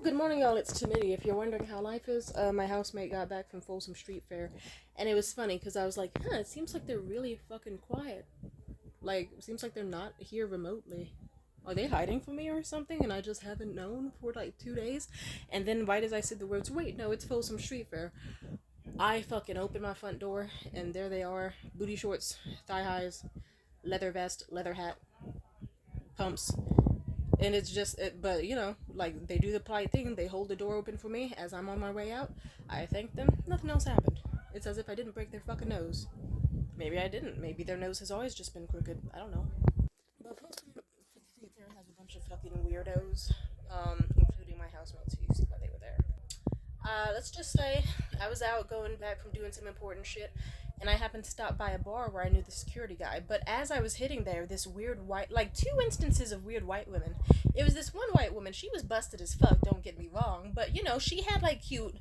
Good morning, y'all. It's Timidity. If you're wondering how life is, my housemate got back from Folsom Street Fair, and it was funny because I was like, it seems like they're really fucking quiet. Like, it seems like they're not here remotely. Are they hiding from me or something? And I just haven't known for like 2 days. And then right as I said the words, wait, no, it's Folsom Street Fair, I fucking opened my front door, and there they are, booty shorts, thigh highs, leather vest, leather hat, pumps. And it's just but like, they do the polite thing, they hold the door open for me as I'm on my way out. I thank them, nothing else happened. It's as if I didn't break their fucking nose. Maybe I didn't, maybe their nose has always just been crooked, I don't know. But Postal Theater has a bunch of fucking weirdos, including my housemates who used to know they were there. Let's just say I was out going back from doing some important shit, and I happened to stop by a bar where I knew the security guy. But as I was hitting there, this weird white, like two instances of weird white women. It was this one white woman, she was busted as fuck, don't get me wrong, but she had like cute,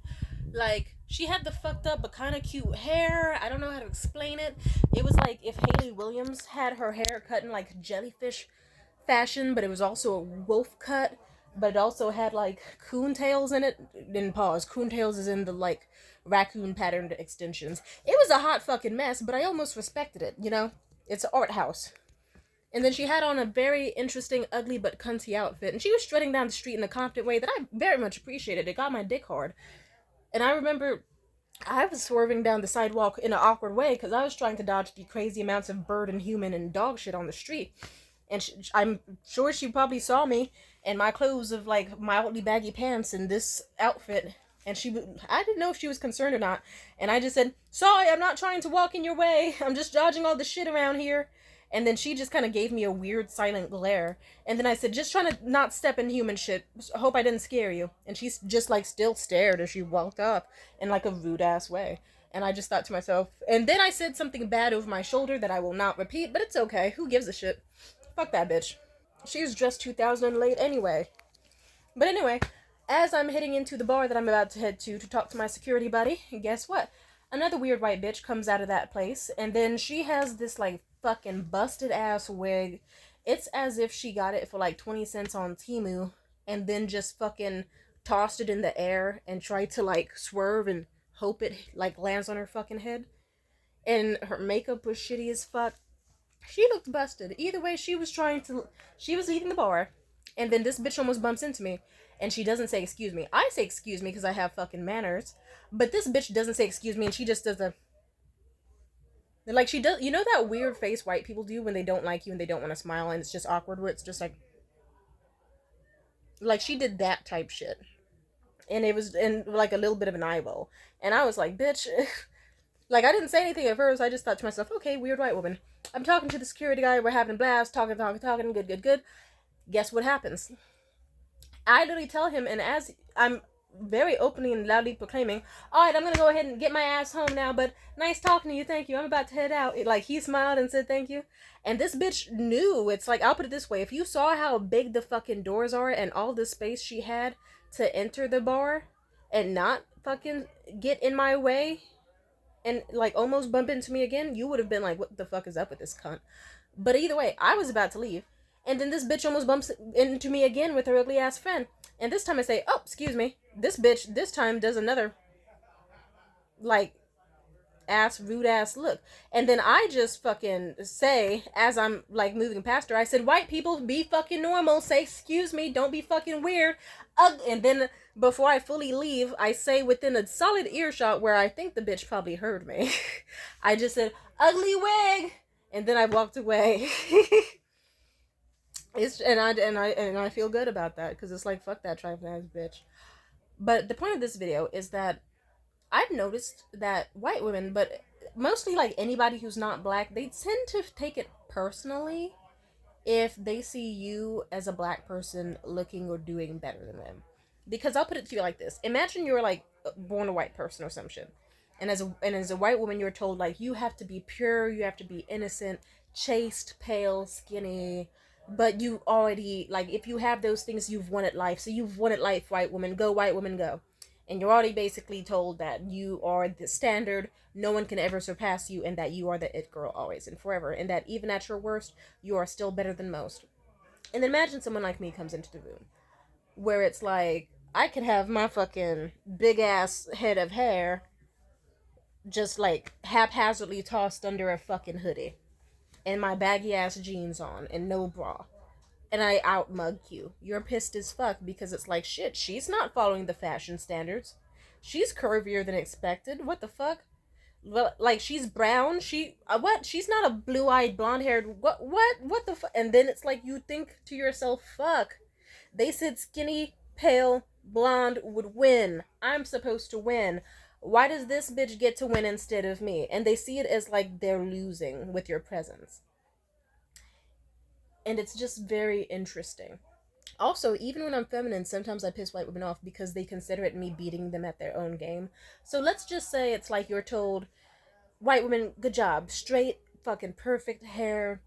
like, she had the fucked up but kind of cute hair. I don't know how to explain it. It was like if Haley Williams had her hair cut in like jellyfish fashion, but it was also a wolf cut, but it also had like coon tails in it. Then pause. Coon tails is in the like raccoon patterned extensions. It was a hot fucking mess, but I almost respected it. It's an art house. And then she had on a very interesting, ugly but cunty outfit, and she was strutting down the street in a confident way that I very much appreciated. It got my dick hard. And I remember I was swerving down the sidewalk in an awkward way because I was trying to dodge the crazy amounts of bird and human and dog shit on the street. And I'm sure she probably saw me in my clothes of like mildly baggy pants and this outfit. And I didn't know if she was concerned or not. And I just said, sorry, I'm not trying to walk in your way. I'm just dodging all the shit around here. And then she just kind of gave me a weird silent glare. And then I said, just trying to not step in human shit. Hope I didn't scare you. And she just like still stared as she walked up in like a rude ass way. And I just thought to myself, and then I said something bad over my shoulder that I will not repeat, but it's okay. Who gives a shit? Fuck that bitch. She was dressed 2000 late anyway. But anyway, as I'm heading into the bar that I'm about to head to talk to my security buddy, guess what? Another weird white bitch comes out of that place, and then she has this like fucking busted ass wig. It's as if she got it for like 20 cents on Temu and then just fucking tossed it in the air and tried to like swerve and hope it like lands on her fucking head. And her makeup was shitty as fuck. She looked busted. Either way, she was leaving the bar, and then this bitch almost bumps into me, and she doesn't say excuse me. I say excuse me because I have fucking manners, but this bitch doesn't say excuse me, and she just does like, she does, that weird face white people do when they don't like you and they don't want to smile, and it's just awkward, where it's just like she did that type shit, and it was in like a little bit of an eye roll, and I was like, bitch. Like, I didn't say anything at first. I just thought to myself, okay, weird white woman. I'm talking to the security guy. We're having a blast. Talking. Good. Guess what happens? I literally tell him, and as I'm very openly and loudly proclaiming, all right, I'm going to go ahead and get my ass home now, but nice talking to you. Thank you. I'm about to head out. Like, he smiled and said thank you. And this bitch knew. It's like, I'll put it this way. If you saw how big the fucking doors are and all the space she had to enter the bar and not fucking get in my way and like almost bump into me again, you would have been like, what the fuck is up with this cunt? But either way, I was about to leave, and then this bitch almost bumps into me again with her ugly ass friend, and this time I say, oh, excuse me. This bitch this time does another like rude ass look, and then I just fucking say, as I'm like moving past her, I said, white people, be fucking normal, say excuse me, don't be fucking weird. And then before I fully leave, I say within a solid earshot where I think the bitch probably heard me, I just said, ugly wig, and then I walked away. I feel good about that, because it's like, fuck that trifling ass bitch. But the point of this video is that I've noticed that white women, but mostly like anybody who's not black, they tend to take it personally if they see you as a black person looking or doing better than them. Because I'll put it to you like this. Imagine you're like born a white person or some shit. And as a white woman, you're told like, you have to be pure, you have to be innocent, chaste, pale, skinny. But you already, like, if you have those things, you've wanted life. So you've wanted life, white woman, go. And you're already basically told that you are the standard, no one can ever surpass you, and that you are the it girl always and forever, and that even at your worst, you are still better than most. And then imagine someone like me comes into the room, where it's like, I could have my fucking big ass head of hair just like haphazardly tossed under a fucking hoodie and my baggy ass jeans on and no bra. And I outmug you. You're pissed as fuck because it's like, shit, she's not following the fashion standards. She's curvier than expected. What the fuck? Well, like, she's brown. What? She's not a blue-eyed, blonde-haired, what the fuck? And then it's like, you think to yourself, fuck. They said skinny, pale, blonde would win. I'm supposed to win. Why does this bitch get to win instead of me? And they see it as like they're losing with your presence. And it's just very interesting. Also, even when I'm feminine, sometimes I piss white women off because they consider it me beating them at their own game. So let's just say it's like you're told, white women, good job. Straight, fucking perfect hair,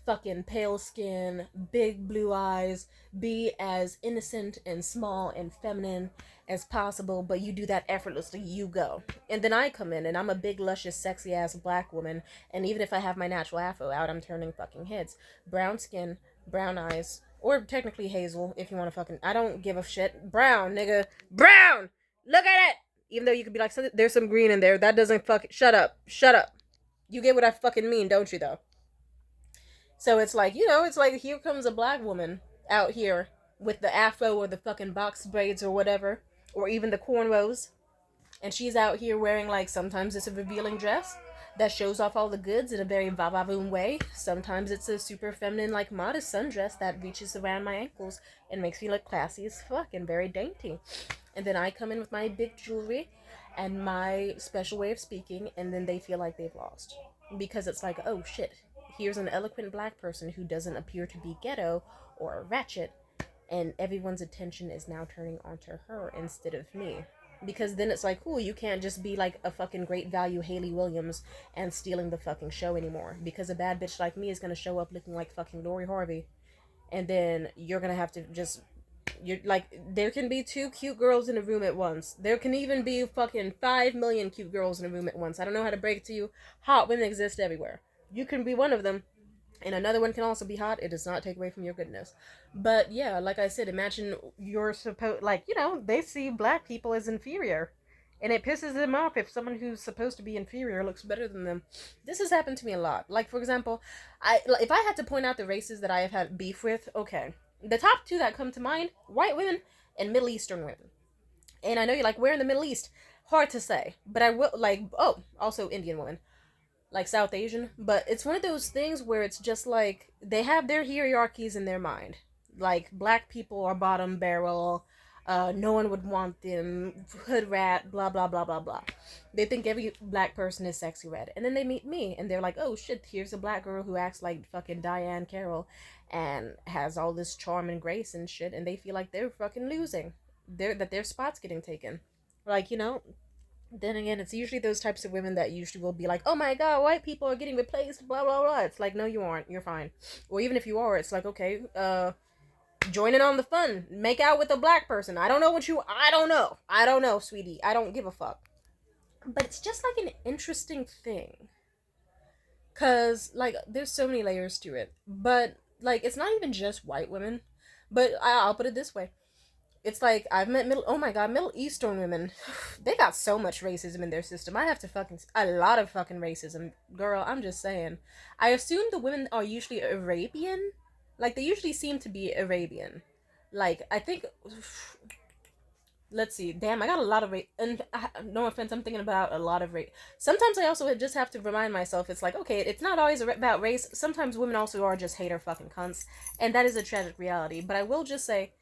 fucking pale skin, big blue eyes, be as innocent and small and feminine as possible, but you do that effortlessly, you go. And then I come in and I'm a big, luscious, sexy ass black woman, and even if I have my natural afro out, I'm turning fucking heads. Brown skin, brown eyes, or technically hazel if you want to fucking. I don't give a shit. Brown, nigga. Brown! Look at it! Even though you could be like, there's some green in there, that doesn't fucking. Shut up. Shut up. You get what I fucking mean, don't you, though? So it's like, it's like here comes a black woman out here with the afro or the fucking box braids or whatever, or even the cornrows. And she's out here wearing, like, sometimes it's a revealing dress that shows off all the goods in a very va-va-voom way. Sometimes it's a super feminine, like, modest sundress that reaches around my ankles and makes me look classy as fuck and very dainty. And then I come in with my big jewelry and my special way of speaking, and then they feel like they've lost. Because it's like, oh shit, here's an eloquent black person who doesn't appear to be ghetto or ratchet, and everyone's attention is now turning onto her instead of me. Because then it's like, cool, you can't just be like a fucking great value Haley Williams and stealing the fucking show anymore. Because a bad bitch like me is gonna show up looking like fucking Lori Harvey. And then you're gonna have to just... You're like, there can be 2 cute girls in a room at once. There can even be fucking 5 million cute girls in a room at once. I don't know how to break it to you. Hot women exist everywhere. You can be one of them. And another one can also be hot. It does not take away from your goodness. But yeah, like I said, imagine you're supposed, like, they see black people as inferior. And it pisses them off if someone who's supposed to be inferior looks better than them. This has happened to me a lot. Like, for example, if I had to point out the races that I have had beef with, okay. The top 2 that come to mind, white women and Middle Eastern women. And I know you're like, where in the Middle East? Hard to say. But I will, like, also Indian women. Like South Asian, but it's one of those things where it's just like they have their hierarchies in their mind. Like, black people are bottom barrel, no one would want them, hood rat, blah blah blah blah blah. They think every black person is sexy red, and then they meet me and they're like, oh shit, here's a black girl who acts like fucking Diane Carroll and has all this charm and grace and shit, and they feel like they're fucking losing, that their spot's getting taken. Like, then again, it's usually those types of women that usually will be like, oh my god, white people are getting replaced, blah, blah, blah. It's like, no, you aren't. You're fine. Or even if you are, it's like, okay, join in on the fun. Make out with a black person. I don't know, sweetie. I don't give a fuck. But it's just like an interesting thing. Because, like, there's so many layers to it. But, like, it's not even just white women. But I'll put it this way. It's like, I've met Middle Eastern women. They got so much racism in their system. I have to a lot of fucking racism. Girl, I'm just saying. I assume the women are usually Arabian. Like, they usually seem to be Arabian. Like, I think, let's see. Damn, I got a lot of and no offense, I'm thinking about a lot of race. Sometimes I also just have to remind myself, it's like, okay, it's not always about race. Sometimes women also are just hater fucking cunts. And that is a tragic reality. But I will just say,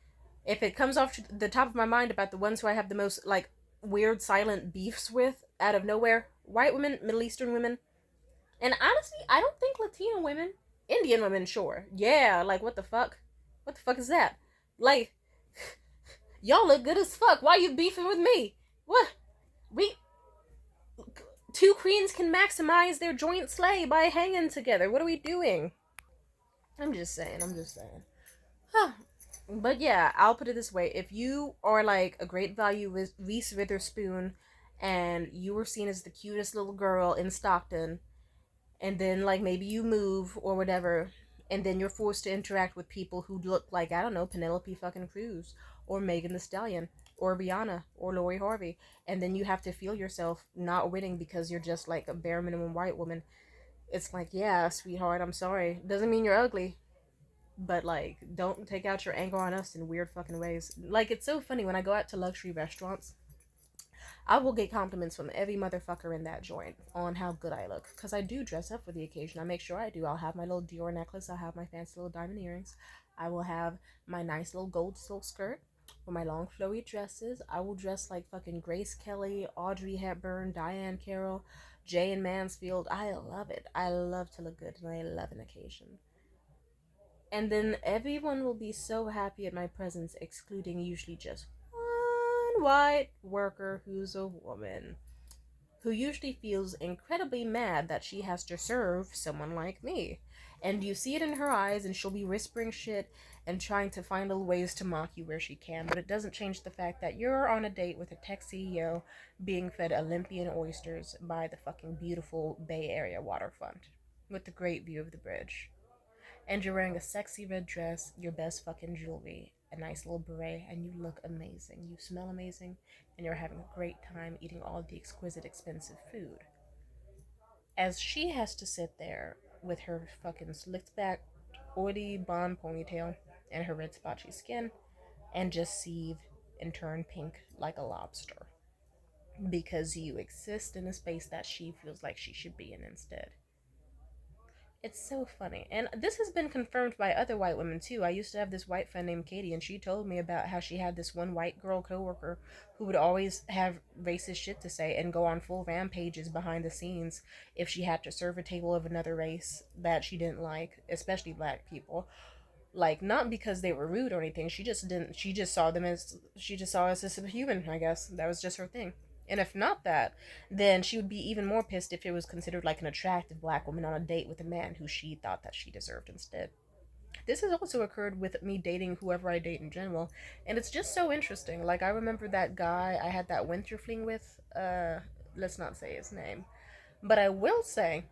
if it comes off the top of my mind about the ones who I have the most, like, weird silent beefs with out of nowhere, white women, Middle Eastern women, and honestly, I don't think Latino women, Indian women, sure. Yeah, like, what the fuck? What the fuck is that? Like, y'all look good as fuck. Why you beefing with me? What? 2 queens can maximize their joint slay by hanging together. What are we doing? I'm just saying. Huh. But yeah, I'll put it this way. If you are like a great value Reese Witherspoon and you were seen as the cutest little girl in Stockton, and then like maybe you move or whatever, and then you're forced to interact with people who look like, I don't know, Penelope fucking Cruz or Megan Thee Stallion or Rihanna or Lori Harvey, and then you have to feel yourself not winning because you're just like a bare minimum white woman. It's like, yeah, sweetheart, I'm sorry. Doesn't mean you're ugly, but like, don't take out your anger on us in weird fucking ways. Like, it's so funny when I go out to luxury restaurants. I will get compliments from every motherfucker in that joint on how good I look. Because I do dress up for the occasion. I make sure I do. I'll have my little Dior necklace. I'll have my fancy little diamond earrings. I will have my nice little gold silk skirt with my long flowy dresses. I will dress like fucking Grace Kelly, Audrey Hepburn, Diane Carroll, Jane Mansfield. I love it. I love to look good and I love an occasion. And then everyone will be so happy at my presence, excluding usually just one white worker who's a woman, who usually feels incredibly mad that she has to serve someone like me. And you see it in her eyes, and she'll be whispering shit and trying to find little ways to mock you where she can. But it doesn't change the fact that you're on a date with a tech CEO being fed Olympian oysters by the fucking beautiful Bay Area waterfront with the great view of the bridge. And you're wearing a sexy red dress, your best fucking jewelry, a nice little beret, and you look amazing. You smell amazing, and you're having a great time eating all of the exquisite, expensive food. As she has to sit there with her fucking slicked back, oily blonde ponytail and her red spotchy skin, and just seethe and turn pink like a lobster. Because you exist in a space that she feels like she should be in instead. It's so funny. And this has been confirmed by other white women too. I used to have this white friend named Katie, and she told me about how she had this one white girl coworker who would always have racist shit to say and go on full rampages behind the scenes if she had to serve a table of another race that she didn't like, especially black people. Like, not because they were rude or anything. She just didn't. She just saw us as a human. I guess that was just her thing. And if not that, then she would be even more pissed if it was considered like an attractive black woman on a date with a man who she thought that she deserved instead. This has also occurred with me dating whoever I date in general, and it's just so interesting. Like, I remember that guy I had that winter fling with. Let's not say his name, but I will say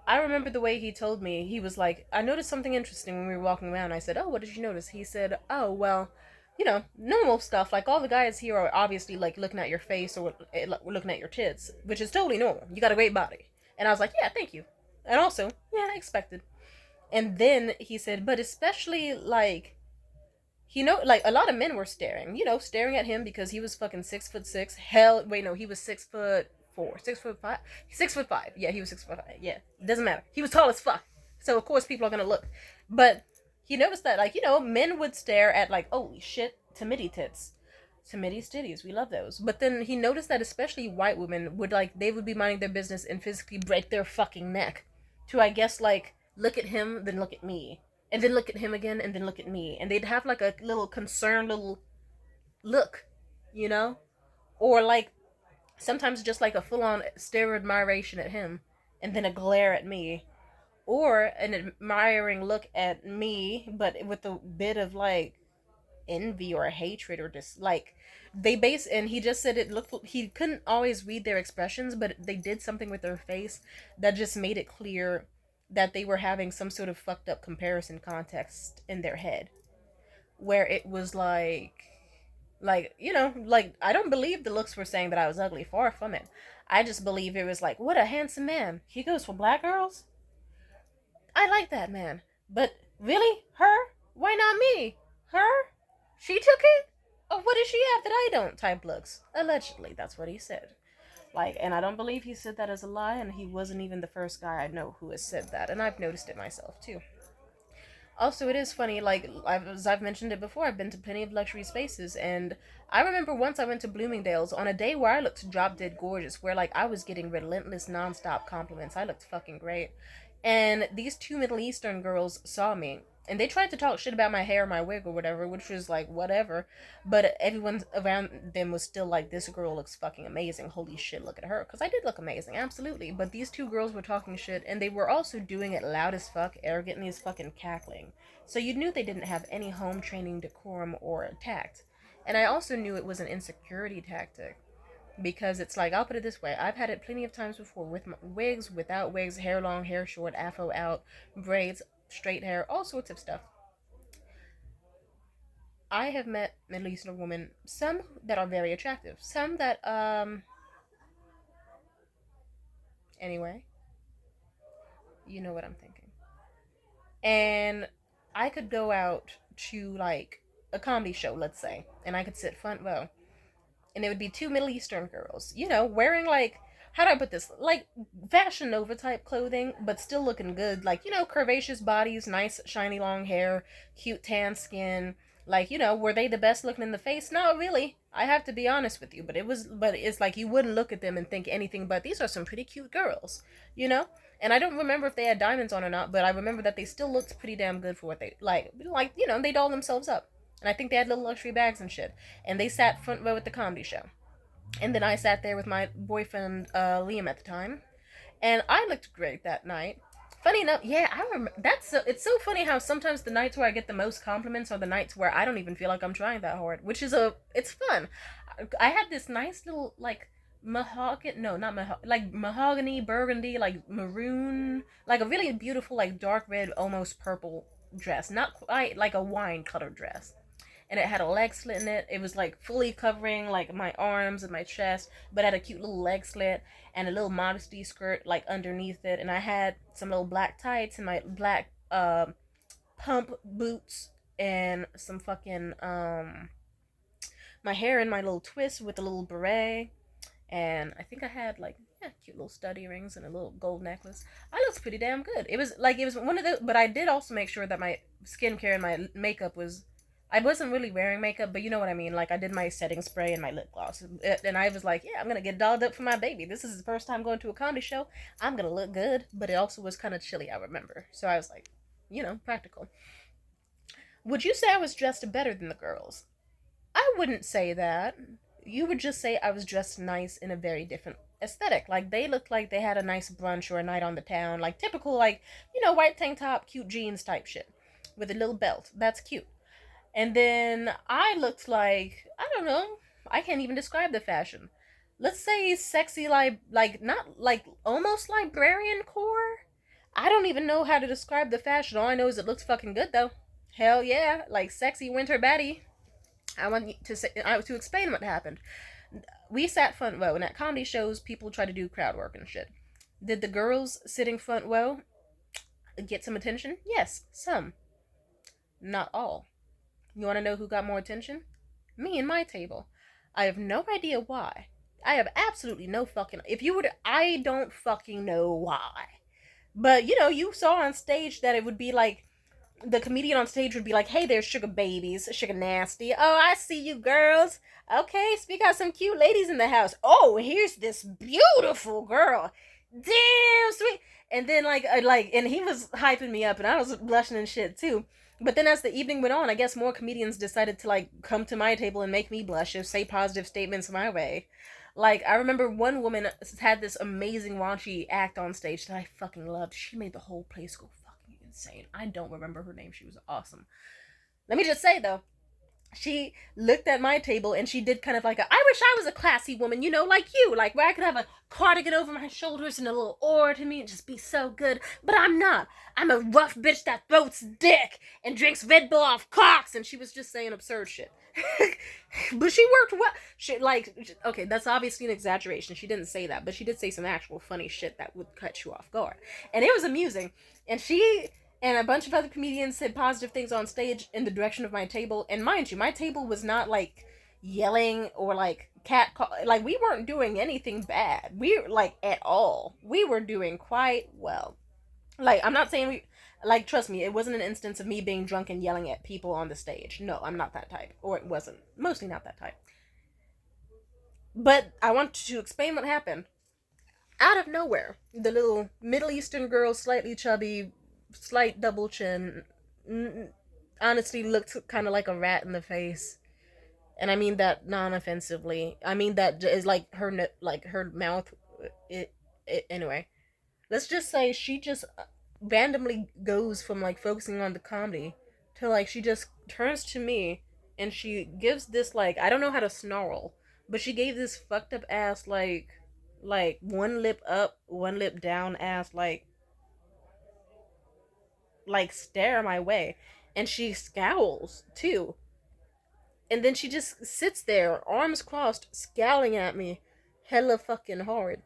I remember the way he told me. He was like, I noticed something interesting when we were walking around. I said, oh, what did you notice? He said, oh, well, normal stuff. Like, all the guys here are obviously, like, looking at your face or looking at your tits, which is totally normal. You got a great body. And I was like, yeah, thank you. And also, yeah, expected. And then he said, but especially, like, like, a lot of men were staring, staring at him because he was fucking 6'6". Hell, wait, no, he was 6'4", 6'5", 6'5". Yeah, he was 6'5". Yeah, doesn't matter. He was tall as fuck. So of course people are gonna look. But he noticed that, like, men would stare at, like, holy shit, Timidity tits. Timidity titties, we love those. But then he noticed that especially white women would, like, they would be minding their business and physically break their fucking neck to, I guess, like, look at him, then look at me, and then look at him again, and then look at me, and they'd have like a little concerned little look, you know, or like sometimes just like a full-on stare of admiration at him, and then a glare at me, or an admiring look at me, but with a bit of like envy or hatred or dislike. And he just said it looked, he couldn't always read their expressions, but they did something with their face that just made it clear that they were having some sort of fucked up comparison context in their head, where it was like, like, I don't believe the looks were saying that I was ugly. Far from it. I just believe it was like, what a handsome man. He goes for black girls? I like that man. But really? Her? Why not me? Her? She took it? Oh, what does she have that I don't? Type looks. Allegedly, that's what he said. Like, and I don't believe he said that as a lie, and he wasn't even the first guy I know who has said that, and I've noticed it myself too. Also, it is funny, like, as I've mentioned it before, I've been to plenty of luxury spaces, and I remember once I went to Bloomingdale's on a day where I looked drop dead gorgeous, where, like, I was getting relentless, nonstop compliments. I looked fucking great. And these two Middle Eastern girls saw me, and they tried to talk shit about my hair, my wig, or whatever, which was like, whatever. But everyone around them was still like, this girl looks fucking amazing. Holy shit, look at her. Because I did look amazing, absolutely. But these two girls were talking shit, and they were also doing it loud as fuck, arrogantly as fucking cackling. So you knew they didn't have any home training, decorum, or tact. And I also knew it was an insecurity tactic. Because it's like, I'll put it this way, I've had it plenty of times before with wigs, without wigs, hair long, hair short, afro out, braids, straight hair, all sorts of stuff. I have met Middle Eastern women, some that are very attractive, some that anyway, you know what I'm thinking. And I could go out to like a comedy show, let's say, and I could sit front row, and it would be two Middle Eastern girls, wearing like, how do I put this? Like Fashion Nova type clothing, but still looking good. Like, curvaceous bodies, nice shiny long hair, cute tan skin. Like, were they the best looking in the face? Not really. I have to be honest with you, but it's like you wouldn't look at them and think anything but these are some pretty cute girls, you know? And I don't remember if they had diamonds on or not, but I remember that they still looked pretty damn good for what they they dolled themselves up. And I think they had little luxury bags and shit. And they sat front row at the comedy show. And then I sat there with my boyfriend, Liam, at the time. And I looked great that night. Funny enough, yeah, I remember. It's so funny how sometimes the nights where I get the most compliments are the nights where I don't even feel like I'm trying that hard, it's fun. I had this nice little, like, mahogany, no, not mahogany, like mahogany, burgundy, like maroon, like a really beautiful, like dark red, almost purple dress. Not quite like a wine color dress, and it had a leg slit in it. It was like fully covering like my arms and my chest, but had a cute little leg slit and a little modesty skirt like underneath it. And I had some little black tights and my black pump boots and some fucking my hair in my little twist with a little beret. And I think I had like, yeah, cute little stud earrings and a little gold necklace. I looked pretty damn good. It was one of the, but I did also make sure that my skincare and my makeup was. I wasn't really wearing makeup, but you know what I mean. Like I did my setting spray and my lip gloss, and I was like, yeah, I'm gonna get dolled up for my baby. This is the first time going to a comedy show. I'm gonna look good, but it also was kind of chilly. I remember, so I was like, practical. Would you say I was dressed better than the girls? I wouldn't say that. You would just say I was dressed nice in a very different aesthetic. Like they looked like they had a nice brunch or a night on the town, like typical, like white tank top, cute jeans type shit with a little belt. That's cute. And then I looked like, I don't know, I can't even describe the fashion. Let's say sexy, like not like almost librarian core. I don't even know how to describe the fashion. All I know is it looks fucking good though. Hell yeah, like sexy winter baddie. I want to explain what happened. We sat front row, and at comedy shows, people try to do crowd work and shit. Did the girls sitting front row get some attention? Yes, some. Not all. You want to know who got more attention? Me and my table. I have no idea why. I have absolutely no fucking. If you would, I don't fucking know why. But you saw on stage that it would be like the comedian on stage would be like, "Hey there, sugar babies, sugar nasty. Oh, I see you girls. Okay, so we got some cute ladies in the house. Oh, here's this beautiful girl. Damn sweet." And then and he was hyping me up, and I was blushing and shit too. But then as the evening went on, I guess more comedians decided to like come to my table and make me blush or say positive statements my way. Like I remember one woman had this amazing raunchy act on stage that I fucking loved. She made the whole place go fucking insane. I don't remember her name. She was awesome. Let me just say though, she looked at my table and she did kind of like I wish I was a classy woman, like you, like where I could have a cardigan over my shoulders and a little aura to me and just be so good. But I'm not. I'm a rough bitch that throats dick and drinks Red Bull off cocks. And she was just saying absurd shit. But she worked well. She okay, that's obviously an exaggeration. She didn't say that, but she did say some actual funny shit that would cut you off guard. And it was amusing. And she and a bunch of other comedians said positive things on stage in the direction of my table. And mind you, my table was not like yelling or like like we weren't doing anything bad. We like at all. We were doing quite well. Like I'm not saying trust me, it wasn't an instance of me being drunk and yelling at people on the stage. No, I'm not that type. Or it wasn't. Mostly not that type. But I want to explain what happened. Out of nowhere, the little Middle Eastern girl, slightly chubby, slight double chin, honestly looked kind of like a rat in the face, and I mean that non-offensively. I mean that is like her mouth. Anyway, let's just say she just randomly goes from like focusing on the comedy to like she just turns to me and she gives this like I don't know how to snarl, but she gave this fucked up ass like one lip up, one lip down ass like stare my way, and she scowls too. And then she just sits there, arms crossed, scowling at me, hella fucking hard.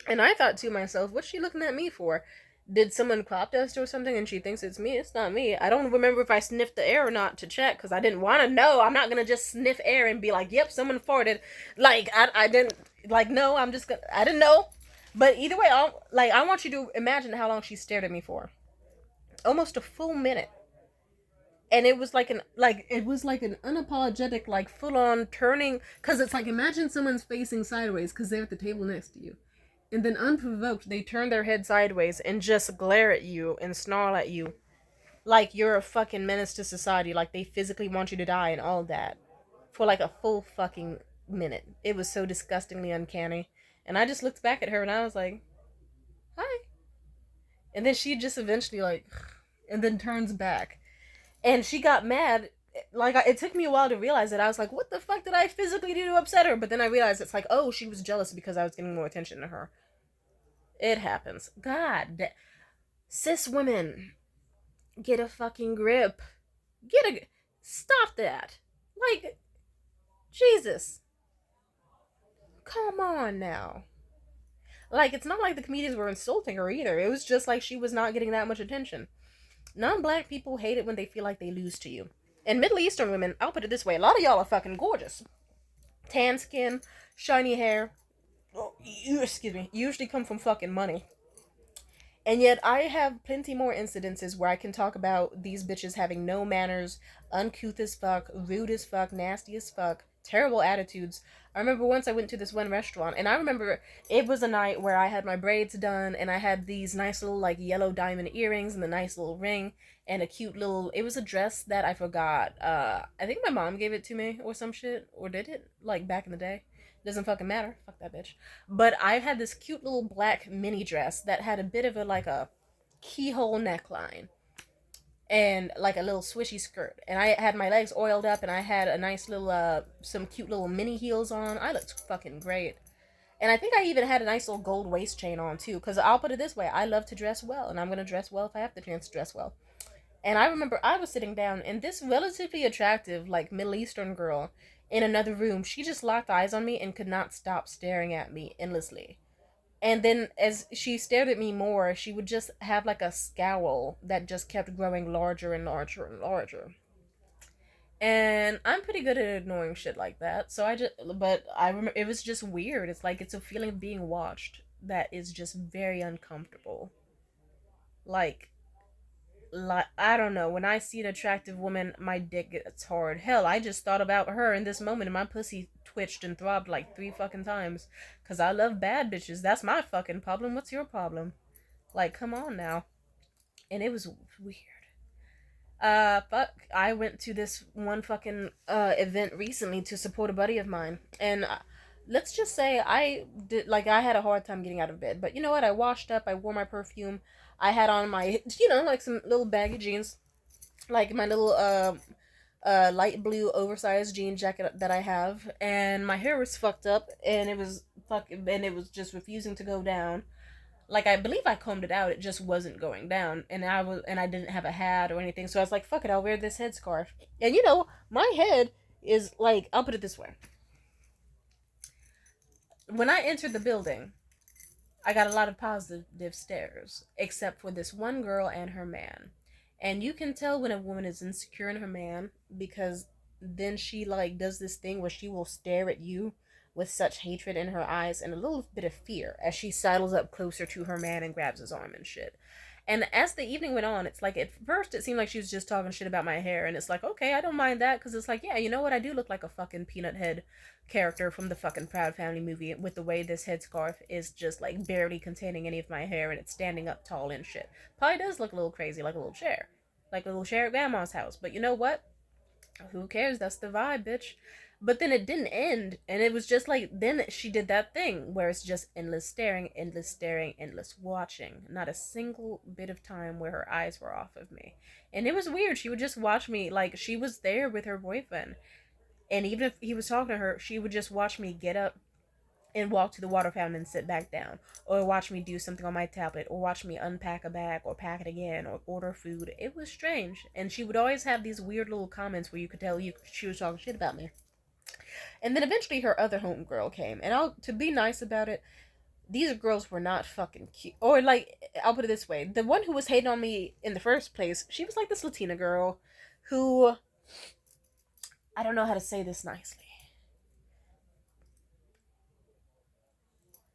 And I thought to myself, what's she looking at me for? Did someone crop dust or something and she thinks it's me? It's not me. I don't remember if I sniffed the air or not to check because I didn't want to know. I'm not going to just sniff air and be like, yep, someone farted. Like, I didn't, like, no, I'm just going to, I didn't know. But either way, I want you to imagine how long she stared at me for. Almost a full minute. And it was like an unapologetic, like, full on turning, because it's like, imagine someone's facing sideways because they're at the table next to you. And then unprovoked, they turn their head sideways and just glare at you and snarl at you like you're a fucking menace to society, like they physically want you to die and all that. For like a full fucking minute. It was so disgustingly uncanny. And I just looked back at her and I was like, hi. And then she just eventually like, and then turns back. And she got mad. Like, it took me a while to realize it. I was like, what the fuck did I physically do to upset her? But then I realized it's like, oh, she was jealous because I was getting more attention to her. It happens. God. Cis women, get a fucking grip. Stop that. Like, Jesus. Come on now. Like, it's not like the comedians were insulting her either. It was just like she was not getting that much attention. Non-black people hate it when they feel like they lose to you. And Middle Eastern women, I'll put it this way, a lot of y'all are fucking gorgeous. Tan skin, shiny hair, usually come from fucking money. And yet I have plenty more incidences where I can talk about these bitches having no manners, uncouth as fuck, rude as fuck, nasty as fuck, terrible attitudes. I remember once I went to this one restaurant, and I remember it was a night where I had my braids done, and I had these nice little, like, yellow diamond earrings and a nice little ring, and a cute little, it was a dress that I forgot. I think my mom gave it to me or some shit, or did it? Like, back in the day. Doesn't fucking matter. Fuck that bitch. But I had this cute little black mini dress that had a bit of a keyhole neckline and like a little swishy skirt. And I had my legs oiled up and I had a nice little some cute little mini heels on. I looked fucking great. And I think I even had a nice little gold waist chain on too, because I'll put it this way, I love to dress well, and I'm going to dress well if I have the chance to dress well. And I remember I was sitting down, and this relatively attractive, like, Middle Eastern girl in another room, she just locked eyes on me and could not stop staring at me endlessly. And then as she stared at me more, she would just have like a scowl that just kept growing larger and larger and larger. And I'm pretty good at ignoring shit like that. So but I remember it was just weird. It's like it's a feeling of being watched that is just very uncomfortable. Like, I don't know. When I see an attractive woman, my dick gets hard. Hell, I just thought about her in this moment, and my pussy twitched and throbbed like 3 fucking times. Cause I love bad bitches. That's my fucking problem. What's your problem? Like, come on now. And it was weird. Fuck. I went to this one fucking event recently to support a buddy of mine, and let's just say I had a hard time getting out of bed. But you know what? I washed up. I wore my perfume. I had on my, like some little baggy jeans, like my little light blue oversized jean jacket that I have, and my hair was fucked up, and it was just refusing to go down. Like, I believe I combed it out, it just wasn't going down, and I didn't have a hat or anything, so I was like, fuck it, I'll wear this headscarf. And my head is like, I'll put it this way. When I entered the building, I got a lot of positive stares, except for this one girl and her man. And you can tell when a woman is insecure in her man, because then she, like, does this thing where she will stare at you with such hatred in her eyes and a little bit of fear as she sidles up closer to her man and grabs his arm and shit. And as the evening went on, it's like, at first it seemed like she was just talking shit about my hair, and it's like, okay, I don't mind that, because it's like, yeah, you know what, I do look like a fucking peanut head character from the fucking Proud Family movie, with the way this headscarf is just, like, barely containing any of my hair, and it's standing up tall and shit. Probably does look a little crazy, like a little chair. Like a little chair at grandma's house, but you know what? Who cares? That's the vibe, bitch. But then it didn't end, and it was just like, then she did that thing where it's just endless staring, endless watching. Not a single bit of time where her eyes were off of me. And it was weird. She would just watch me, like, she was there with her boyfriend. And even if he was talking to her, she would just watch me get up and walk to the water fountain and sit back down, or watch me do something on my tablet, or watch me unpack a bag or pack it again, or order food. It was strange. And she would always have these weird little comments where you could tell she was talking shit about me. And then eventually her other homegirl came, and to be nice about it, these girls were not fucking cute. Or, like, I'll put it this way. The one who was hating on me in the first place, she was like this Latina girl who, I don't know how to say this nicely.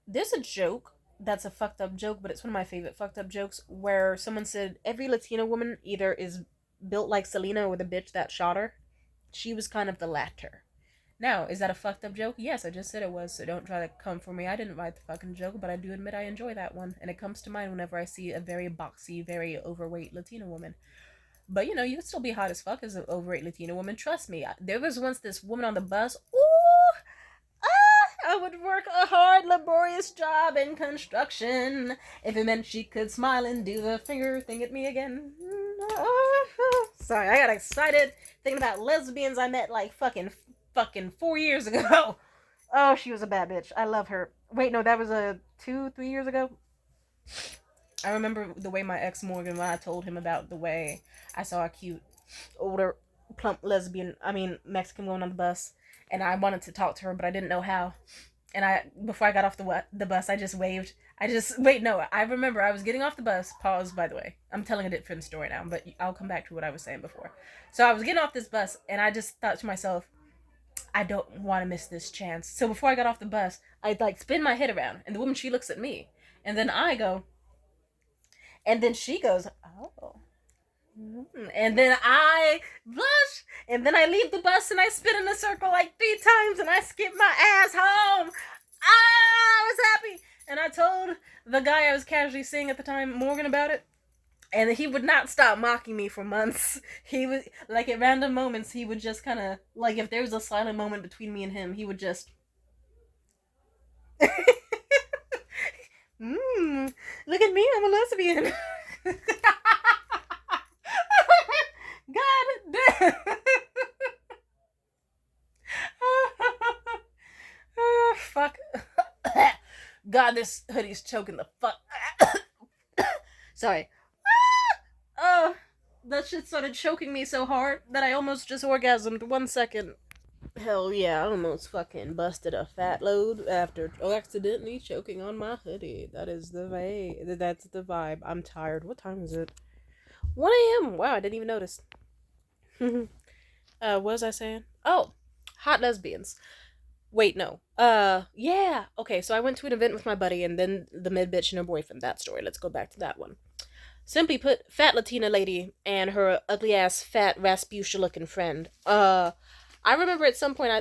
There's a joke that's a fucked up joke, but it's one of my favorite fucked up jokes, where someone said every Latina woman either is built like Selena or the bitch that shot her. She was kind of the latter. Now, is that a fucked up joke? Yes, I just said it was, so don't try to come for me. I didn't write the fucking joke, but I do admit I enjoy that one, and it comes to mind whenever I see a very boxy, very overweight Latina woman. But, you know, you can still be hot as fuck as an overweight Latina woman. Trust me. There was once this woman on the bus. Ooh! I would work a hard, laborious job in construction if it meant she could smile and do the finger thing at me again. Sorry, I got excited thinking about lesbians I met like fucking 4 years ago. Oh, she was a bad bitch. I love her. Wait, no, that was 2-3 years ago. I remember the way my ex Morgan, when I told him about the way I saw a cute, older, plump Mexican woman on the bus, and I wanted to talk to her, but I didn't know how. And before I got off the bus, I just waved. I remember I was getting off the bus. Pause, by the way. I'm telling a different story now, but I'll come back to what I was saying before. So I was getting off this bus, and I just thought to myself, I don't want to miss this chance. So before I got off the bus, I'd like spin my head around, and the woman, she looks at me, and then I go, and then she goes, oh. And then I blush, and then I leave the bus, and I spin in a circle like 3 times, and I skip my ass home. I was happy. And I told the guy I was casually seeing at the time, Morgan, about it. And he would not stop mocking me for months. He would, like, at random moments, he would just kind of, like, if there was a silent moment between me and him, he would just... Look at me, I'm a lesbian. God damn. Fuck. God, this hoodie's choking the fuck. Sorry. Oh, that shit started choking me so hard that I almost just orgasmed 1 second. Hell yeah, I almost fucking busted a fat load after accidentally choking on my hoodie. That's the vibe. I'm tired. What time is it? 1 a.m. Wow, I didn't even notice. What was I saying? Oh, hot lesbians. Wait, no. Yeah. Okay, so I went to an event with my buddy and then the mid bitch and her boyfriend. That story. Let's go back to that one. Simply put, fat Latina lady and her ugly ass fat Rasputia looking friend. I remember at some point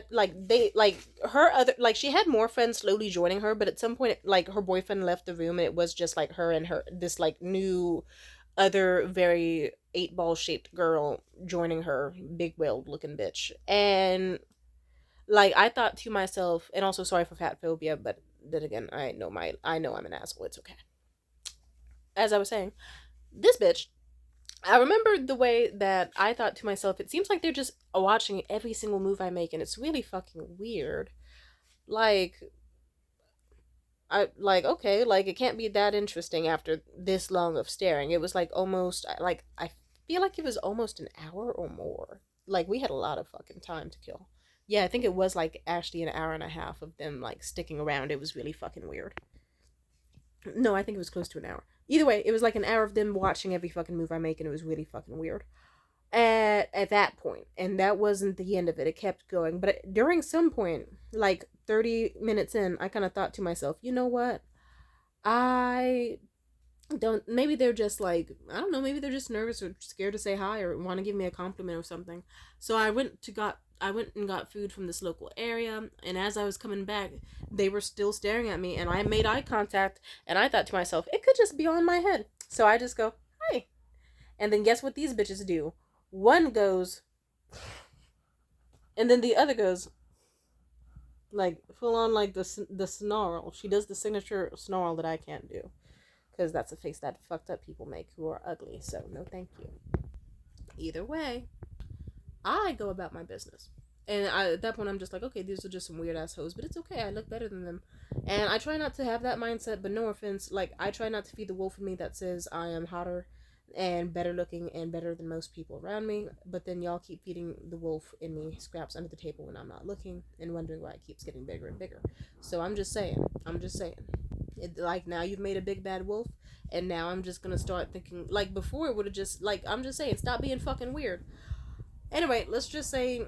she had more friends slowly joining her, but at some point like her boyfriend left the room and it was just like her and this like new other very 8-ball shaped girl joining her, big whaled looking bitch. And like I thought to myself, and also sorry for fat phobia, but then again, I know I'm an asshole. It's okay. As I was saying, this bitch, I remember the way that I thought to myself, it seems like they're just watching every single move I make, and it's really fucking weird. Like, okay, like, it can't be that interesting after this long of staring. It was, like, almost, like, I feel like it was almost an hour or more. Like, we had a lot of fucking time to kill. Yeah, I think it was, like, actually an hour and a half of them, like, sticking around. It was really fucking weird. No, I think it was close to an hour. Either way, it was like an hour of them watching every fucking move I make, and it was really fucking weird. At that point, and that wasn't the end of it. It kept going, but during some point, like 30 minutes in, I kind of thought to myself, you know what? Maybe they're just like, I don't know, maybe they're just nervous or scared to say hi or want to give me a compliment or something. So I went and got food from this local area, and as I was coming back, they were still staring at me, and I made eye contact, and I thought to myself, it could just be on my head. So I just go, hi. And then guess what these bitches do? One goes, and then the other goes, like, full on, like, the snarl. She does the signature snarl that I can't do, because that's a face that fucked up people make who are ugly, so no thank you. Either way, I go about my business. And at that point, I'm just like, okay, these are just some weird ass hoes, but it's okay. I look better than them. And I try not to have that mindset, but no offense. Like, I try not to feed the wolf in me that says I am hotter and better looking and better than most people around me. But then y'all keep feeding the wolf in me scraps under the table when I'm not looking and wondering why it keeps getting bigger and bigger. So I'm just saying. I'm just saying. Like, now you've made a big bad wolf, and now I'm just gonna start thinking. Like, before it would have just. Like, I'm just saying, stop being fucking weird. Anyway, let's just say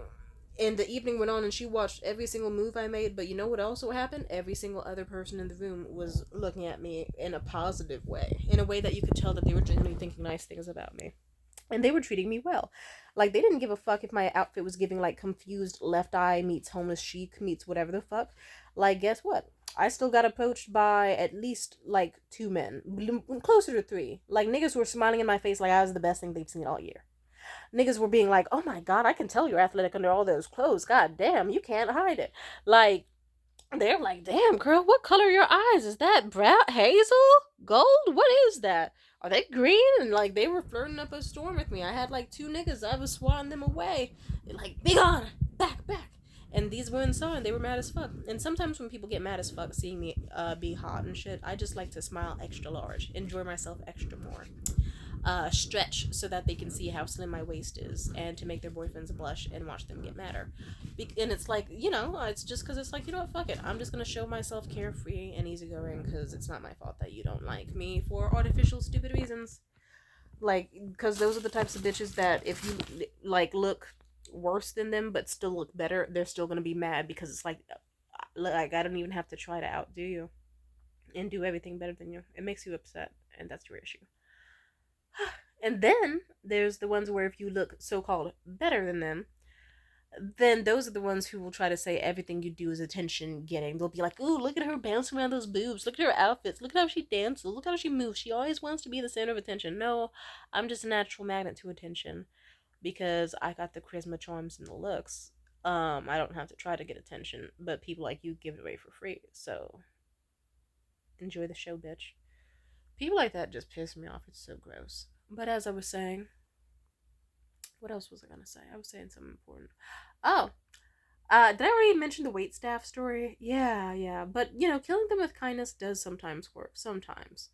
and the evening went on and she watched every single move I made, but you know what also happened? Every single other person in the room was looking at me in a positive way, in a way that you could tell that they were genuinely thinking nice things about me. And they were treating me well. Like, they didn't give a fuck if my outfit was giving, like, confused left eye meets homeless chic meets whatever the fuck. Like, guess what? I still got approached by at least, like, 2 men. Closer to 3. Like, niggas were smiling in my face like I was the best thing they've seen all year. Niggas were being like, oh my god, I can tell you're athletic under all those clothes. God damn, you can't hide it. Like, they're like, damn, girl, what color are your eyes? Is that brown, hazel, gold? What is that? Are they green? And like, they were flirting up a storm with me. I had like 2 niggas. I was swatting them away. They're like, be gone, back, back. And these women saw it and they were mad as fuck. And sometimes when people get mad as fuck seeing me be hot and shit, I just like to smile extra large, enjoy myself extra more, stretch so that they can see how slim my waist is, and to make their boyfriends blush and watch them get madder. And it's like, it's just because it's like, you know what, fuck it. I'm just going to show myself carefree and easygoing because it's not my fault that you don't like me for artificial, stupid reasons. Like, because those are the types of bitches that if you, like, look worse than them but still look better, they're still going to be mad because it's like, I don't even have to try to outdo you and do everything better than you. It makes you upset, and that's your issue. And then there's the ones where if you look so-called better than them, then those are the ones who will try to say everything you do is attention getting. They'll be like, ooh, look at her bouncing around those boobs. Look at her outfits. Look at how she dances. Look how she moves. She always wants to be the center of attention. No, I'm just a natural magnet to attention because I got the charisma, charms, and the looks. I don't have to try to get attention, but people like you give it away for free. So enjoy the show, bitch. People like that just piss me off. It's so gross. But as I was saying, what else was I gonna say? I was saying something important. Oh, did I already mention the wait staff story? Yeah, yeah. But, killing them with kindness does sometimes work. Sometimes.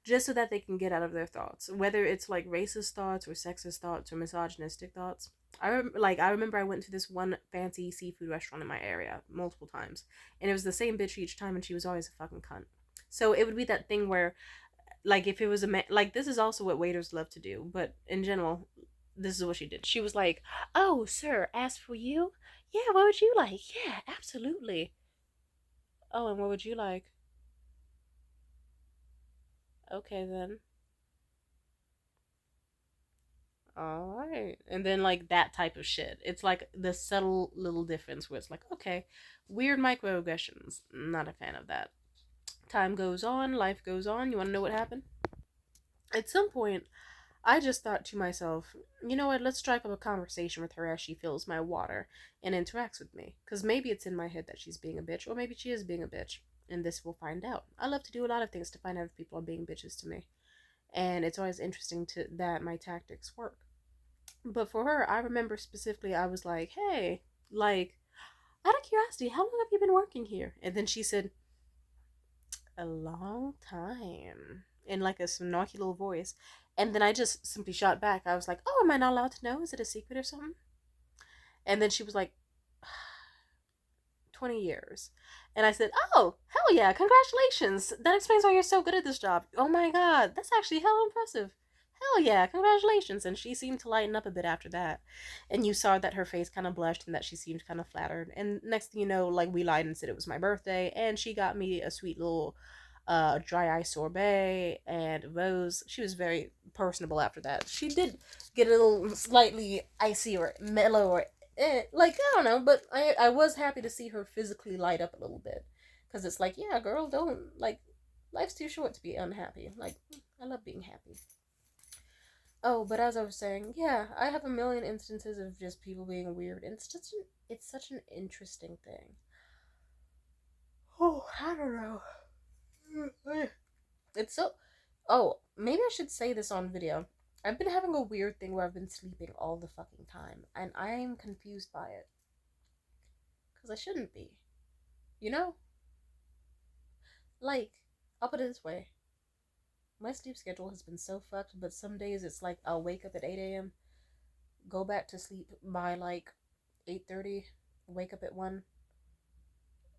Just so that they can get out of their thoughts. Whether it's, like, racist thoughts or sexist thoughts or misogynistic thoughts. I remember I went to this one fancy seafood restaurant in my area multiple times. And it was the same bitch each time and she was always a fucking cunt. So it would be that thing where, like, if it was a man, like, this is also what waiters love to do, but in general, this is what she did. She was like, oh, sir, ask for you? Yeah, what would you like? Yeah, absolutely. Oh, and what would you like? Okay, then. All right. And then, like, that type of shit. It's like the subtle little difference where it's like, okay, weird microaggressions. Not a fan of that. Time goes on, life goes on. You want to know what happened? At some point, I just thought to myself, you know what, let's strike up a conversation with her as she fills my water and interacts with me. Because maybe it's in my head that she's being a bitch, or maybe she is being a bitch. And this we'll find out. I love to do a lot of things to find out if people are being bitches to me. And it's always interesting that my tactics work. But for her, I remember specifically, I was like, hey, like, out of curiosity, how long have you been working here? And then she said, a long time. In like a snarky little voice. And then I just simply shot back. I was like, oh, am I not allowed to know? Is it a secret or something? And then she was like, 20 years. And I said, oh, hell yeah, congratulations. That explains why you're so good at this job. Oh my god, that's actually hell impressive. Hell yeah, congratulations. And she seemed to lighten up a bit after that. And you saw that her face kind of blushed and that she seemed kind of flattered. And next thing you know, like, we lied and said it was my birthday. And she got me a sweet little dry ice sorbet and rose. She was very personable after that. She did get a little slightly icy or mellow or like, I don't know, but I was happy to see her physically light up a little bit. Because it's like, yeah, girl, don't, like, life's too short to be unhappy. Like, I love being happy. Oh, but as I was saying, yeah, I have a million instances of just people being weird. And it's such an interesting thing. Oh, I don't know. It's so. Oh, maybe I should say this on video. I've been having a weird thing where I've been sleeping all the fucking time, and I'm confused by it. because I shouldn't be. You know? Like, I'll put it this way. My sleep schedule has been so fucked, but some days it's like I'll wake up at 8 a.m., go back to sleep by like 8:30, wake up at 1,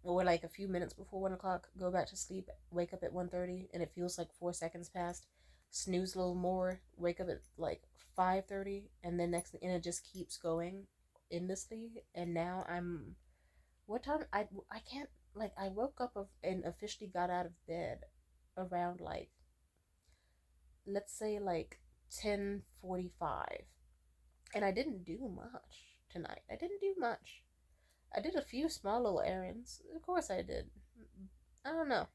or like a few minutes before 1 o'clock, go back to sleep, wake up at 1:30, and it feels like 4 seconds passed. Snooze a little more, wake up at like 5:30, and then and it just keeps going endlessly. And now what time? I can't, like, I woke up and officially got out of bed around like, let's say like 10:45, and I didn't do much tonight. I didn't do much. I did a few small little errands. Of course I did. I don't know.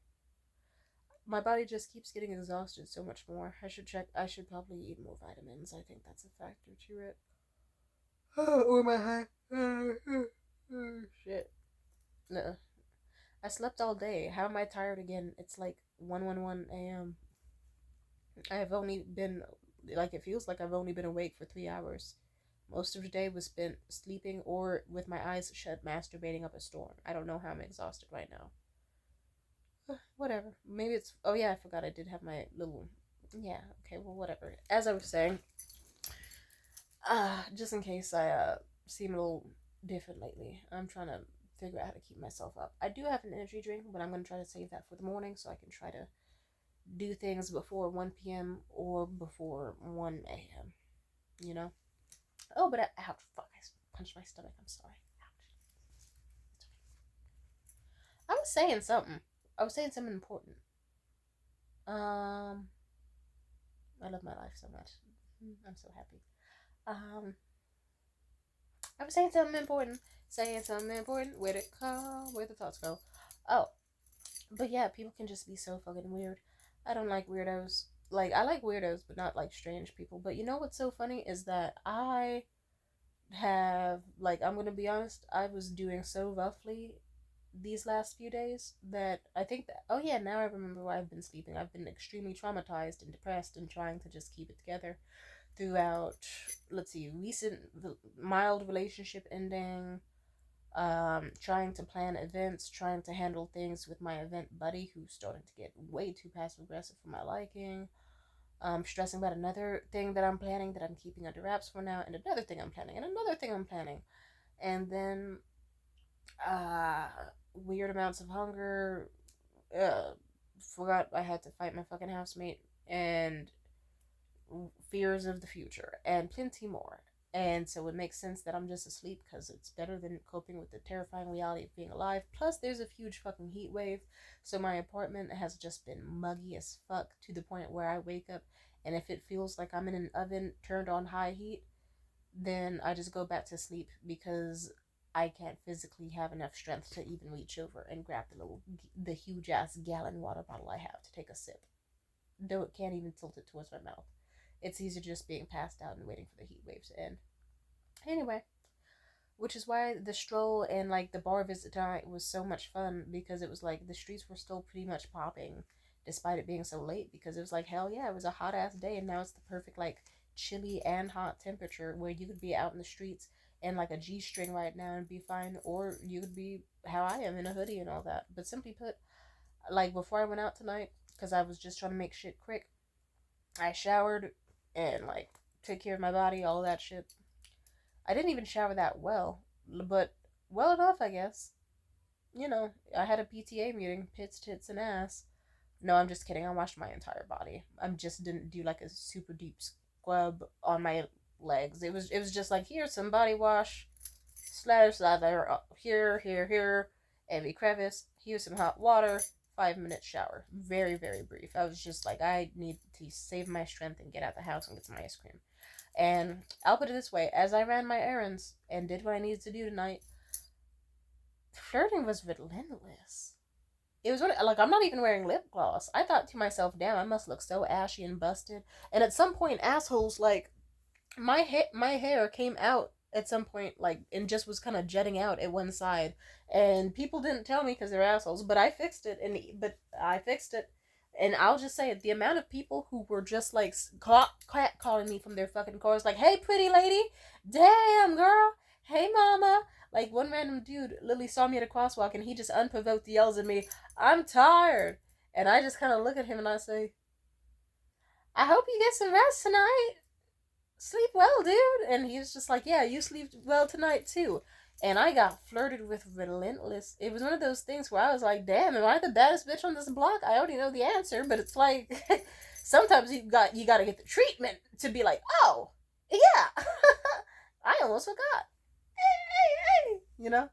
My body just keeps getting exhausted so much more. I should probably eat more vitamins. I think that's a factor to it. Or my high. Shit. No. I slept all day. How am I tired again? It's like 1:11 a.m. I've only been, like, it feels like I've only been awake for 3 hours. Most of the day was spent sleeping or with my eyes shut masturbating up a storm. I don't know how I'm exhausted right now. Whatever. Maybe it's... Oh, yeah, I forgot I did have my little... Yeah, okay, well, whatever. As I was saying, just in case I seem a little different lately, I'm trying to figure out how to keep myself up. I do have an energy drink, but I'm going to try to save that for the morning so I can try to do things before 1 p.m. or before 1 a.m. You know? Oh, but ouch, fuck, I punched my stomach. I'm sorry. Ouch. I was saying something. I was saying something important. I love my life so much. I'm so happy. I was saying something important. Where'd it go? Where'd the thoughts go? Oh, but yeah, people can just be so fucking weird. I don't like weirdos. Like, I like weirdos, but not like strange people. But you know what's so funny is that I have, like, I'm gonna be honest, I was doing so roughly these last few days that I think that, oh yeah, now I remember why I've been sleeping. I've been extremely traumatized and depressed and trying to just keep it together throughout, let's see, recent mild relationship ending, trying to plan events, trying to handle things with my event buddy who's starting to get way too passive aggressive for my liking, stressing about another thing that I'm planning that I'm keeping under wraps for now, and another thing I'm planning, and another thing I'm planning, and then weird amounts of hunger, forgot I had to fight my fucking housemate, and fears of the future, and plenty more. And so it makes sense that I'm just asleep because it's better than coping with the terrifying reality of being alive. Plus, there's a huge fucking heat wave, so my apartment has just been muggy as fuck to the point where I wake up, and if it feels like I'm in an oven turned on high heat, then I just go back to sleep because I can't physically have enough strength to even reach over and grab the huge ass gallon water bottle I have to take a sip. Though it can't even tilt it towards my mouth. It's easier just being passed out and waiting for the heat wave to end. Anyway, which is why the stroll and like the bar visit tonight was so much fun, because it was like the streets were still pretty much popping despite it being so late, because it was like, hell yeah, it was a hot ass day, and now it's the perfect like chilly and hot temperature where you could be out in the streets in like a G-string right now and be fine, or you could be how I am in a hoodie and all that. But simply put, like before I went out tonight, because I was just trying to make shit quick, I showered and like took care of my body, all that shit. I didn't even shower that well, but well enough, I guess. You know, I had a PTA meeting, pits, tits, and ass. No, I'm just kidding. I washed my entire body. I just didn't do like a super deep scrub on my legs. It was just like, here's some body wash, slather here, every crevice. Here's some hot water. 5 minute shower. Very, very brief. I was just like, I need to save my strength and get out the house and get some ice cream. And I'll put it this way, as I ran my errands and did what I needed to do tonight, flirting was relentless. It was like, I'm not even wearing lip gloss. I thought to myself, damn, I must look so ashy and busted. And at some point, assholes, like, my hair came out at some point, like, and just was kind of jutting out at one side, and people didn't tell me because they're assholes, but I fixed it, and I'll just say it, the amount of people who were just like calling me from their fucking cars, like, hey pretty lady, damn girl, hey mama, Like, one random dude literally saw me at a crosswalk and he just unprovoked yells at me, "I'm tired." And I just kind of look at him and I say, "I hope you get some rest tonight. Sleep well, dude." And he was just like, "Yeah, you sleep well tonight too." And I got flirted with relentless. It was one of those things where I was like, "Damn, am I the baddest bitch on this block?" I already know the answer, but it's like sometimes you got to get the treatment to be like, "Oh, yeah." I almost forgot. Hey, hey, hey. You know?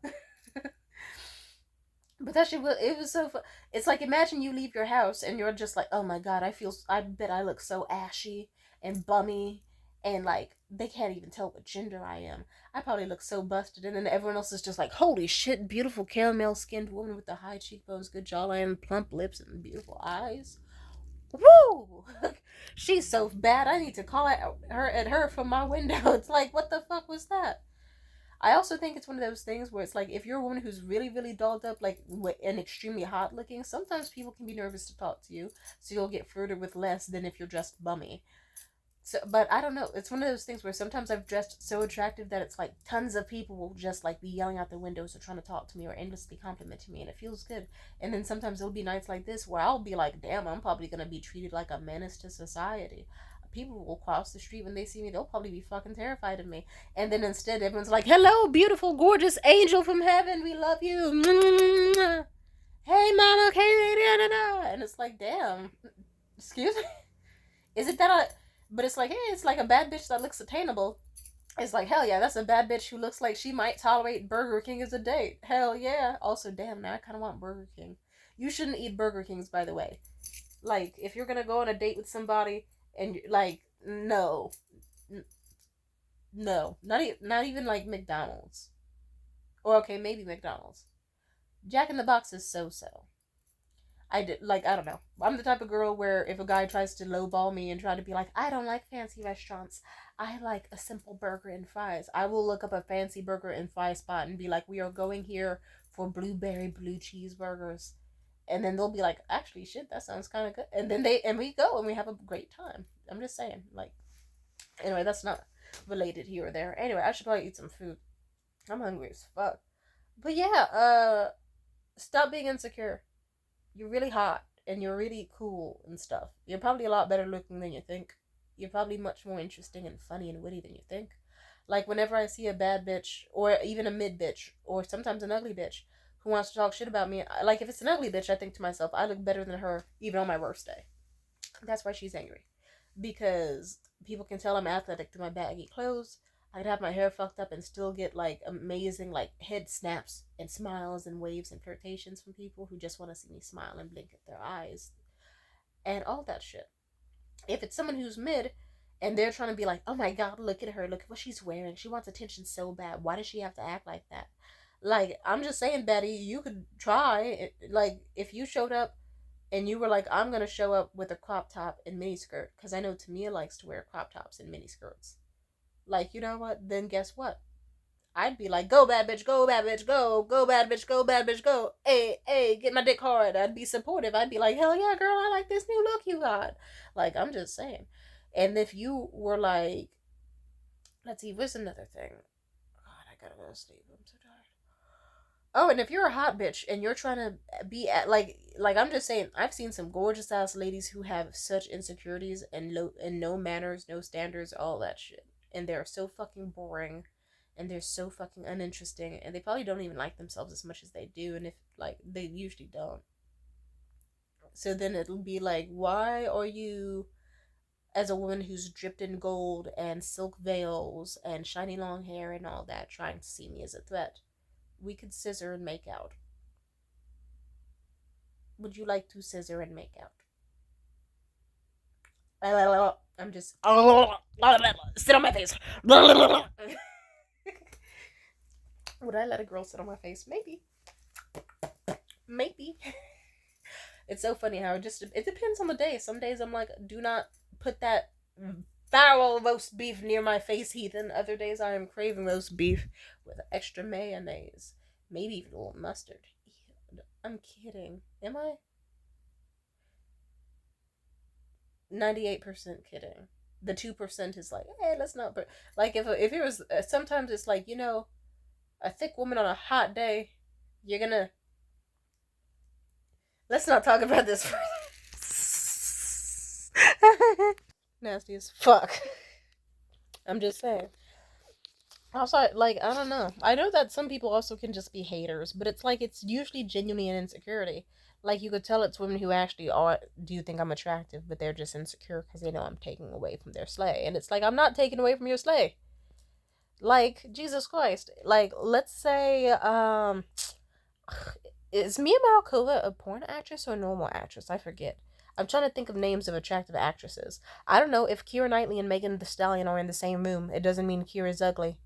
But that shit was, it was so fun. It's like, imagine you leave your house and you're just like, "Oh my god, I bet I look so ashy and bummy, and like they can't even tell what gender I am. I probably look so busted." And then everyone else is just like, "Holy shit, beautiful caramel skinned woman with the high cheekbones, good jawline, plump lips, and beautiful eyes. Woo! She's so bad. I need to call at her from my window." It's like, what the fuck was that? I also think it's one of those things where it's like, if you're a woman who's really, really dolled up, like, and extremely hot looking, sometimes people can be nervous to talk to you, so you'll get flirted with less than if you're dressed bummy. So, but I don't know. It's one of those things where sometimes I've dressed so attractive that it's like tons of people will just like be yelling out the windows or trying to talk to me or endlessly complimenting me, and it feels good. And then sometimes it'll be nights like this where I'll be like, "Damn, I'm probably gonna be treated like a menace to society." People will cross the street when they see me; they'll probably be fucking terrified of me. And then instead, everyone's like, "Hello, beautiful, gorgeous angel from heaven. We love you. Hey, mama, okay, and it's like, damn. Excuse me. Is it that I? But it's like, hey, it's like a bad bitch that looks attainable. It's like, hell yeah, that's a bad bitch who looks like she might tolerate Burger King as a date. Hell yeah. Also, damn, now I kind of want Burger King. You shouldn't eat Burger Kings, by the way. Like, if you're gonna go on a date with somebody and like, no, no, not even like McDonald's. Or okay, maybe McDonald's. Jack in the Box is so so. I don't know. I'm the type of girl where if a guy tries to lowball me and try to be like, "I don't like fancy restaurants. I like a simple burger and fries," I will look up a fancy burger and fry spot and be like, "We are going here for blueberry blue cheeseburgers." And then they'll be like, "Actually, shit, that sounds kind of good." And then we go and we have a great time. I'm just saying, like, anyway, that's not related here or there. Anyway, I should probably eat some food. I'm hungry as fuck. But yeah, stop being insecure. You're really hot and you're really cool and stuff. You're probably a lot better looking than you think. You're probably much more interesting and funny and witty than you think. Like, whenever I see a bad bitch or even a mid bitch or sometimes an ugly bitch who wants to talk shit about me, like, if it's an ugly bitch, I think to myself, I look better than her even on my worst day. That's why she's angry. Because people can tell I'm athletic through my baggy clothes. I could have my hair fucked up and still get like amazing like head snaps and smiles and waves and flirtations from people who just want to see me smile and blink at their eyes and all that shit. If it's someone who's mid and they're trying to be like, "Oh my god, look at her, look at what she's wearing. She wants attention so bad. Why does she have to act like that?" Like, I'm just saying, Betty, you could try. Like, if you showed up and you were like, "I'm gonna show up with a crop top and mini skirt," because I know Tamia likes to wear crop tops and mini skirts. Like, you know what? Then guess what? I'd be like, "Go bad bitch, go bad bitch, go bad bitch, go bad bitch, go. Hey, hey, get my dick hard." I'd be supportive. I'd be like, "Hell yeah, girl, I like this new look you got." Like, I'm just saying. And if you were like, let's see, what's another thing? God, I gotta go to sleep. I'm so tired. Oh, and if you're a hot bitch and you're trying to be at like I'm just saying, I've seen some gorgeous ass ladies who have such insecurities and no manners, no standards, all that shit, and they're so fucking boring, and they're so fucking uninteresting, and they probably don't even like themselves as much as they do, and if like they usually don't. So then it'll be like, why are you, as a woman who's dripped in gold and silk veils and shiny long hair and all that, trying to see me as a threat? We could scissor and make out. Would you like to scissor and make out? I'm just sit on my face. Would I let a girl sit on my face? Maybe. Maybe. It's so funny how it depends on the day. Some days I'm like, "Do not put that foul roast beef near my face, Heathen." Other days I am craving roast beef with extra mayonnaise, maybe even a little mustard. I'm kidding. Am I? 98% kidding. The 2% is like, "Hey, let's not." But like, if it was, sometimes it's like, a thick woman on a hot day, you're gonna... Let's not talk about this further. Nasty as fuck. I'm just saying. Also, like, I don't know. I know that some people also can just be haters, but it's like it's usually genuinely an insecurity. Like, you could tell it's women who actually do think I'm attractive, but they're just insecure because they know I'm taking away from their slay. And it's like, I'm not taking away from your slay. Like, Jesus Christ. Like, let's say, is Mia Malkova a porn actress or a normal actress? I forget. I'm trying to think of names of attractive actresses. I don't know, if Keira Knightley and Megan Thee Stallion are in the same room, it doesn't mean Keira's ugly.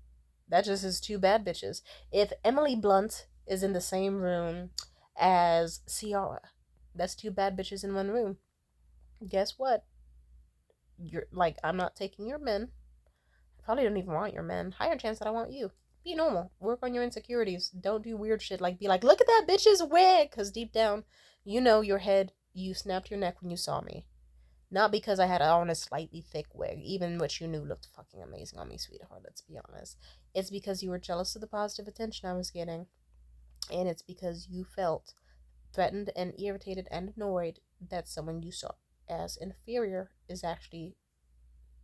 That just is two bad bitches. If Emily Blunt is in the same room as Ciara, that's two bad bitches in one room. Guess what? You're like, I'm not taking your men. I probably don't even want your men. Higher chance that I want you. Be normal. Work on your insecurities. Don't do weird shit like be like, look at that bitch's wig. Because deep down, you know your head, you snapped your neck when you saw me. Not because I had on a slightly thick wig, even which you knew looked fucking amazing on me, sweetheart, let's be honest. It's because you were jealous of the positive attention I was getting. And it's because you felt threatened and irritated and annoyed that someone you saw as inferior is actually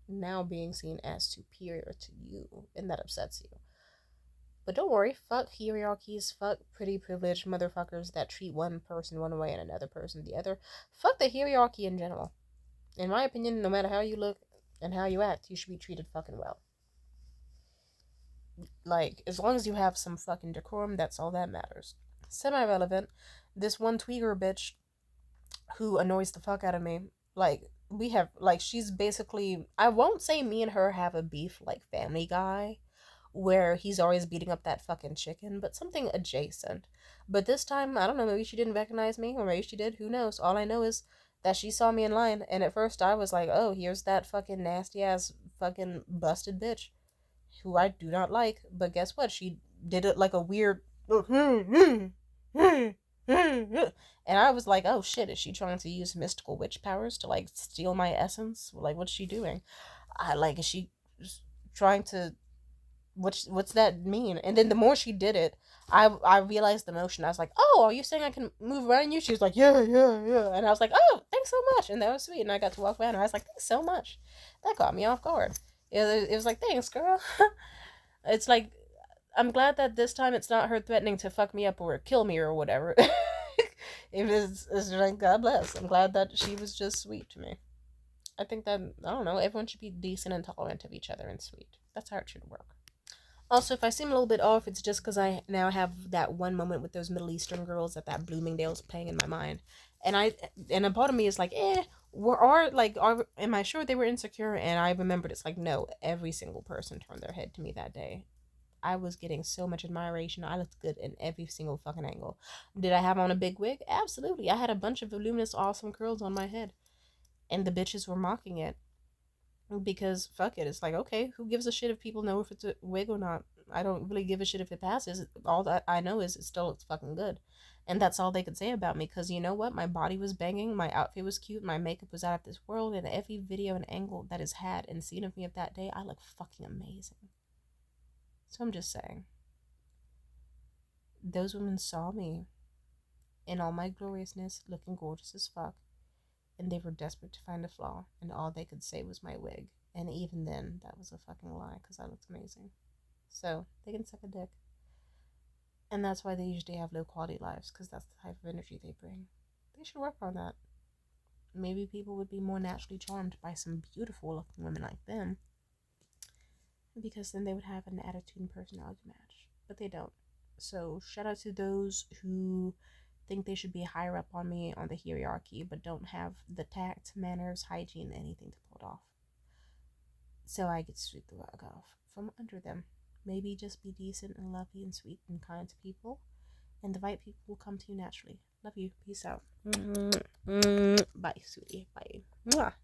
now being seen as superior to you, and that upsets you. But don't worry, fuck hierarchies, fuck pretty privileged motherfuckers that treat one person one way and another person the other. Fuck the hierarchy in general. In my opinion, no matter how you look and how you act, you should be treated fucking well. Like, as long as you have some fucking decorum, that's all that matters. Semi-relevant, this one tweaker bitch who annoys the fuck out of me, like, we have, like, she's basically, I won't say me and her have a beef like Family Guy, where he's always beating up that fucking chicken, but something adjacent. But this time, I don't know, maybe she didn't recognize me, or maybe she did, who knows. All I know is that she saw me in line, and at first I was like, oh, here's that fucking nasty ass fucking busted bitch who I do not like. But guess what? She did it like a weird and I was like, oh shit, is she trying to use mystical witch powers to like steal my essence? Like, what's she doing? Is she trying to what's that mean? And then the more she did it, I realized the motion. I was like, oh, are you saying I can move around you? She was like, yeah. And I was like, oh, thanks so much. And that was sweet. And I got to walk around and I was like, thanks so much. That caught me off guard. It was like, thanks, girl. It's like, I'm glad that this time it's not her threatening to fuck me up or kill me or whatever. It's like, God bless. I'm glad that she was just sweet to me. I think that, I don't know, everyone should be decent and tolerant of each other and sweet. That's how it should work. Also, if I seem a little bit off, it's just because I now have that one moment with those Middle Eastern girls that Bloomingdale's playing in my mind. And a part of me is like, am I sure they were insecure? And I remembered it's like, no, every single person turned their head to me that day. I was getting so much admiration. I looked good in every single fucking angle. Did I have on a big wig? Absolutely. I had a bunch of voluminous, awesome curls on my head. And the bitches were mocking it. Because fuck it, it's like, okay, who gives a shit if people know if it's a wig or not? I don't really give a shit if it passes. All that I know is it still looks fucking good. And that's all they could say about me, because you know what? My body was banging, my outfit was cute, my makeup was out of this world, and every video and angle that is had and seen of me of that day, I look fucking amazing. So I'm just saying. Those women saw me in all my gloriousness, looking gorgeous as fuck. And they were desperate to find a flaw, and all they could say was my wig. And even then, that was a fucking lie, because I looked amazing. So, they can suck a dick. And that's why they usually have low quality lives, because that's the type of energy they bring. They should work on that. Maybe people would be more naturally charmed by some beautiful looking women like them, because then they would have an attitude and personality match. But they don't. So, shout out to those who think they should be higher up on me on the hierarchy, but don't have the tact, manners, hygiene, anything to pull it off. So I get to sweep the rug off from under them. Maybe just be decent and lovely and sweet and kind to people, and the right people will come to you naturally. Love you. Peace out. Bye, sweetie. Bye. Mwah.